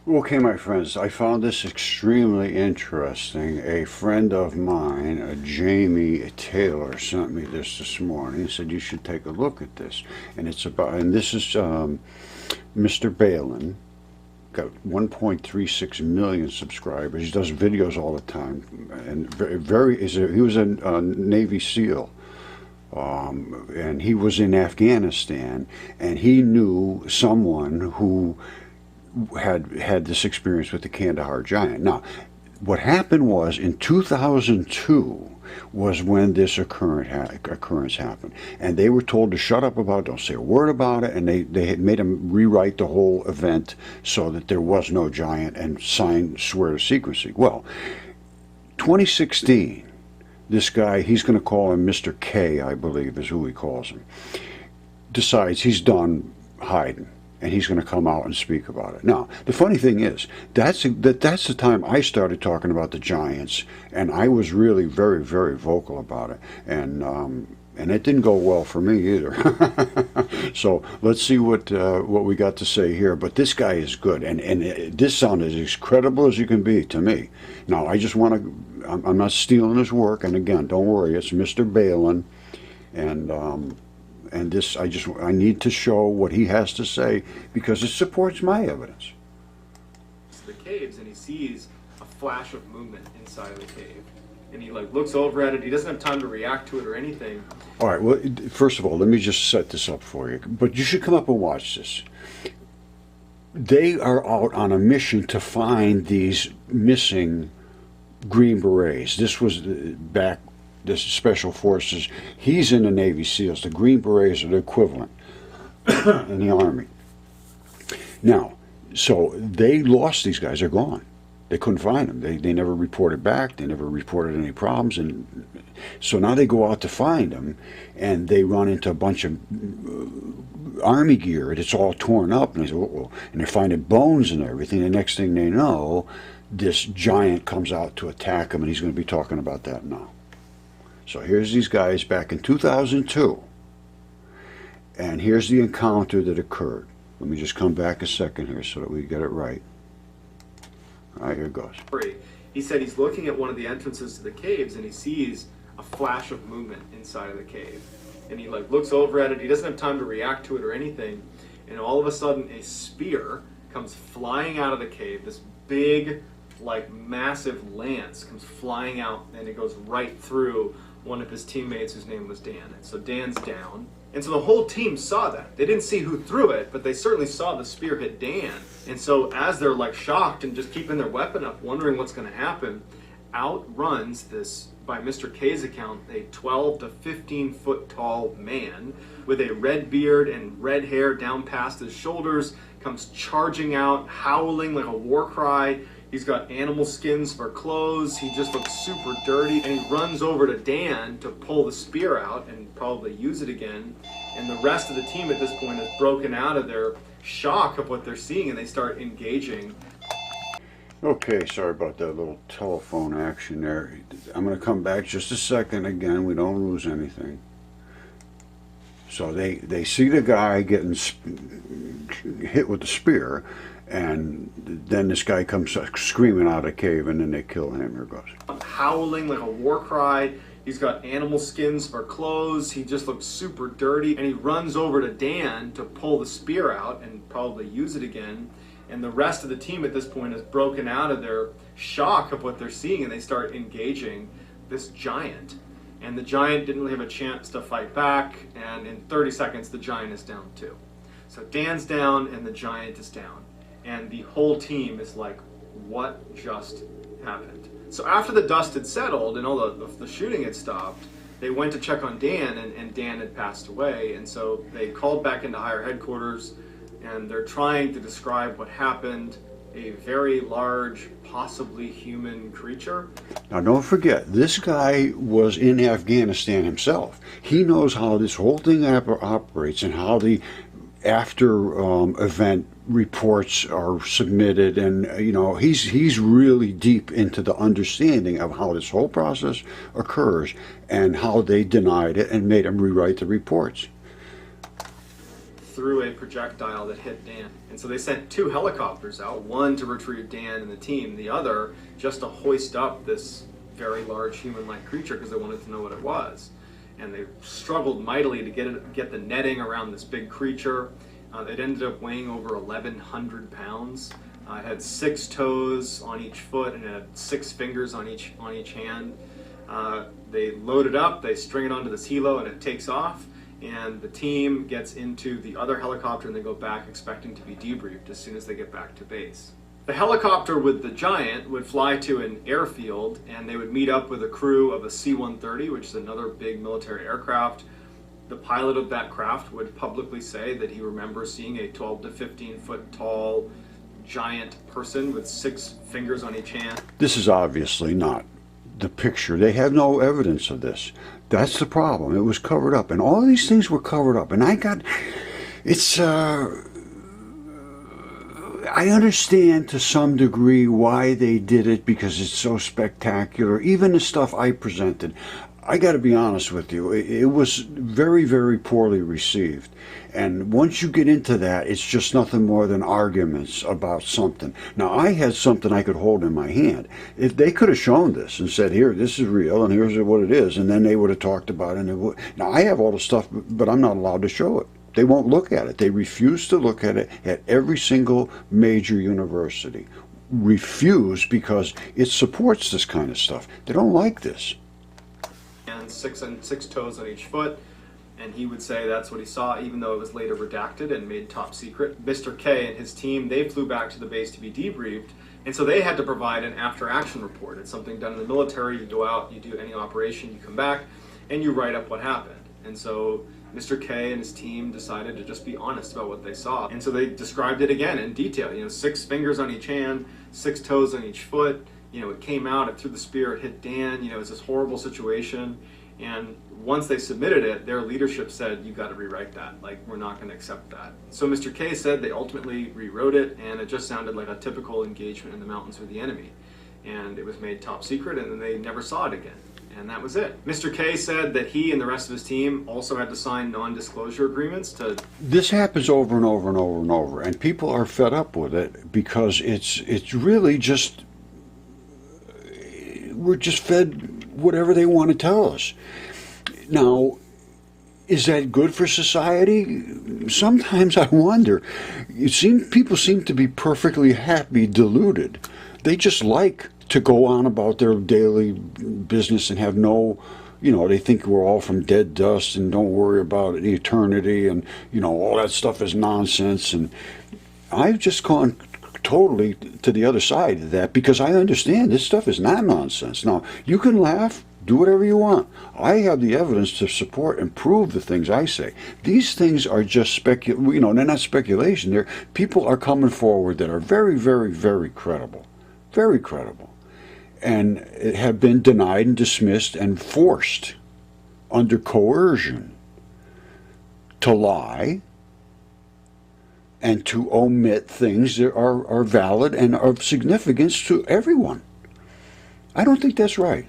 Okay, my friends, I found this extremely interesting. A friend of mine, Jamie Taylor, sent me this morning and said you should take a look at this. And it's about, and this is Mr. Balin, got 1.36 million subscribers. He does videos all the time, and he was a Navy SEAL. And he was in Afghanistan, and he knew someone who had this experience with the Kandahar giant. Now, what happened was in 2002 was when this occurrence happened, and they were told to shut up about it, don't say a word about it, and they had made them rewrite the whole event so that there was no giant and swear to secrecy. Well, 2016, this guy, he's going to call him Mr. K, I believe is who he calls him, decides he's done hiding, and he's going to come out and speak about it. Now, the funny thing is, that's the time I started talking about the giants, and I was really very, very vocal about it, and it didn't go well for me either. So let's see what we got to say here. But this guy is good, and this sounded as credible as you can be to me. Now, I just want to, I'm not stealing his work, and again, don't worry, it's Mr. Balin, and this, I need to show what he has to say because it supports my evidence. The caves, and he sees a flash of movement inside of the cave, and he looks over at it. He doesn't have time to react to it or anything. All right, well, first of all, let me just set this up for you, but you should come up and watch this. They are out on a mission to find these missing Green Berets. This was back, the Special Forces. He's in the Navy SEALs. The Green Berets are the equivalent in the Army. Now, so they lost these guys. They're gone. They couldn't find them. They never reported back. They never reported any problems. And so now they go out to find them, and they run into a bunch of Army gear. It's all torn up. And they say, "Uh-oh," and they're finding bones and everything. The next thing they know, this giant comes out to attack them, and he's going to be talking about that now. So here's these guys back in 2002, and here's the encounter that occurred. Let me just come back a second here so that we get it right. All right, here it goes. He said he's looking at one of the entrances to the caves, and he sees a flash of movement inside of the cave, and he looks over at it. He doesn't have time to react to it or anything, and all of a sudden a spear comes flying out of the cave. This big, massive lance comes flying out, and it goes right through one of his teammates whose name was Dan. And so Dan's down. And so the whole team saw that. They didn't see who threw it, but they certainly saw the spear hit Dan. And so as they're shocked and just keeping their weapon up, wondering what's going to happen, out runs this, by Mr. K's account, a 12 to 15 foot tall man with a red beard and red hair down past his shoulders, comes charging out, howling like a war cry. He's got animal skins for clothes. He just looks super dirty, and he runs over to Dan to pull the spear out and probably use it again. And the rest of the team at this point has broken out of their shock of what they're seeing, and they start engaging. Okay, sorry about that little telephone action there. I'm going to come back just a second again. We don't lose anything. So they see the guy getting hit with the spear, and then this guy comes screaming out of the cave, and then they kill him. Here goes. Howling like a war cry. He's got animal skins for clothes. He just looks super dirty, and he runs over to Dan to pull the spear out and probably use it again. And the rest of the team at this point has broken out of their shock of what they're seeing, and they start engaging this giant. And the giant didn't really have a chance to fight back, and in 30 seconds the giant is down too. So Dan's down and the giant is down. And the whole team is like, what just happened? So after the dust had settled and all the shooting had stopped, they went to check on Dan, and Dan had passed away. And so they called back into higher headquarters, and they're trying to describe what happened. A very large, possibly human creature. Now don't forget, this guy was in Afghanistan himself. He knows how this whole thing operates and how the after event reports are submitted, and he's really deep into the understanding of how this whole process occurs and how they denied it and made him rewrite the reports. through a projectile that hit Dan. And so they sent 2 helicopters out, one to retrieve Dan and the team, the other just to hoist up this very large human-like creature because they wanted to know what it was. And they struggled mightily to get the netting around this big creature. It ended up weighing over 1,100 pounds. It had 6 toes on each foot and it had 6 fingers on each hand. They load it up, they string it onto this helo, and it takes off. And the team gets into the other helicopter and they go back expecting to be debriefed as soon as they get back to base. The helicopter with the Giant would fly to an airfield and they would meet up with a crew of a C-130, which is another big military aircraft. The pilot of that craft would publicly say that he remembers seeing a 12 to 15 foot tall giant person with 6 fingers on each hand. This is obviously not the picture. They have no evidence of this. That's the problem. It was covered up, and all these things were covered up. And I understand to some degree why they did it because it's so spectacular. Even the stuff I presented, I got to be honest with you, it was very, very poorly received. And once you get into that, it's just nothing more than arguments about something. Now, I had something I could hold in my hand. If they could have shown this and said, here, this is real, and here's what it is, and then they would have talked about it. Now, I have all the stuff, but I'm not allowed to show it. They won't look at it. They refuse to look at it at every single major university. Refuse because it supports this kind of stuff. They don't like this. And six toes on each foot. And he would say that's what he saw, even though it was later redacted and made top secret. Mr. K and his team, they flew back to the base to be debriefed, and so they had to provide an after-action report. It's something done in the military. You go out, you do any operation, you come back, and you write up what happened. And so Mr. K and his team decided to just be honest about what they saw. And so they described it again in detail. 6 fingers on each hand, 6 toes on each foot. It came out, it threw the spear, it hit Dan. It was this horrible situation. And once they submitted it, their leadership said, you got to rewrite that. We're not going to accept that. So Mr. K said they ultimately rewrote it, and it just sounded like a typical engagement in the mountains with the enemy. And it was made top secret, and then they never saw it again. And that was it. Mr. K said that he and the rest of his team also had to sign non-disclosure agreements to... This happens over and over and over and over, and people are fed up with it because it's really just... We're just fed whatever they want to tell us. Now, is that good for society? Sometimes I wonder. People seem to be perfectly happy deluded. They just like to go on about their daily business and have no, they think we're all from dead dust and don't worry about eternity and, all that stuff is nonsense. And I've just gone totally to the other side of that because I understand this stuff is not nonsense. Now, you can laugh, do whatever you want. I have the evidence to support and prove the things I say. These things are just they're not speculation. People are coming forward that are very, very, very credible. Very credible. And have been denied and dismissed and forced under coercion to lie and to omit things that are valid and of significance to everyone. I don't think that's right.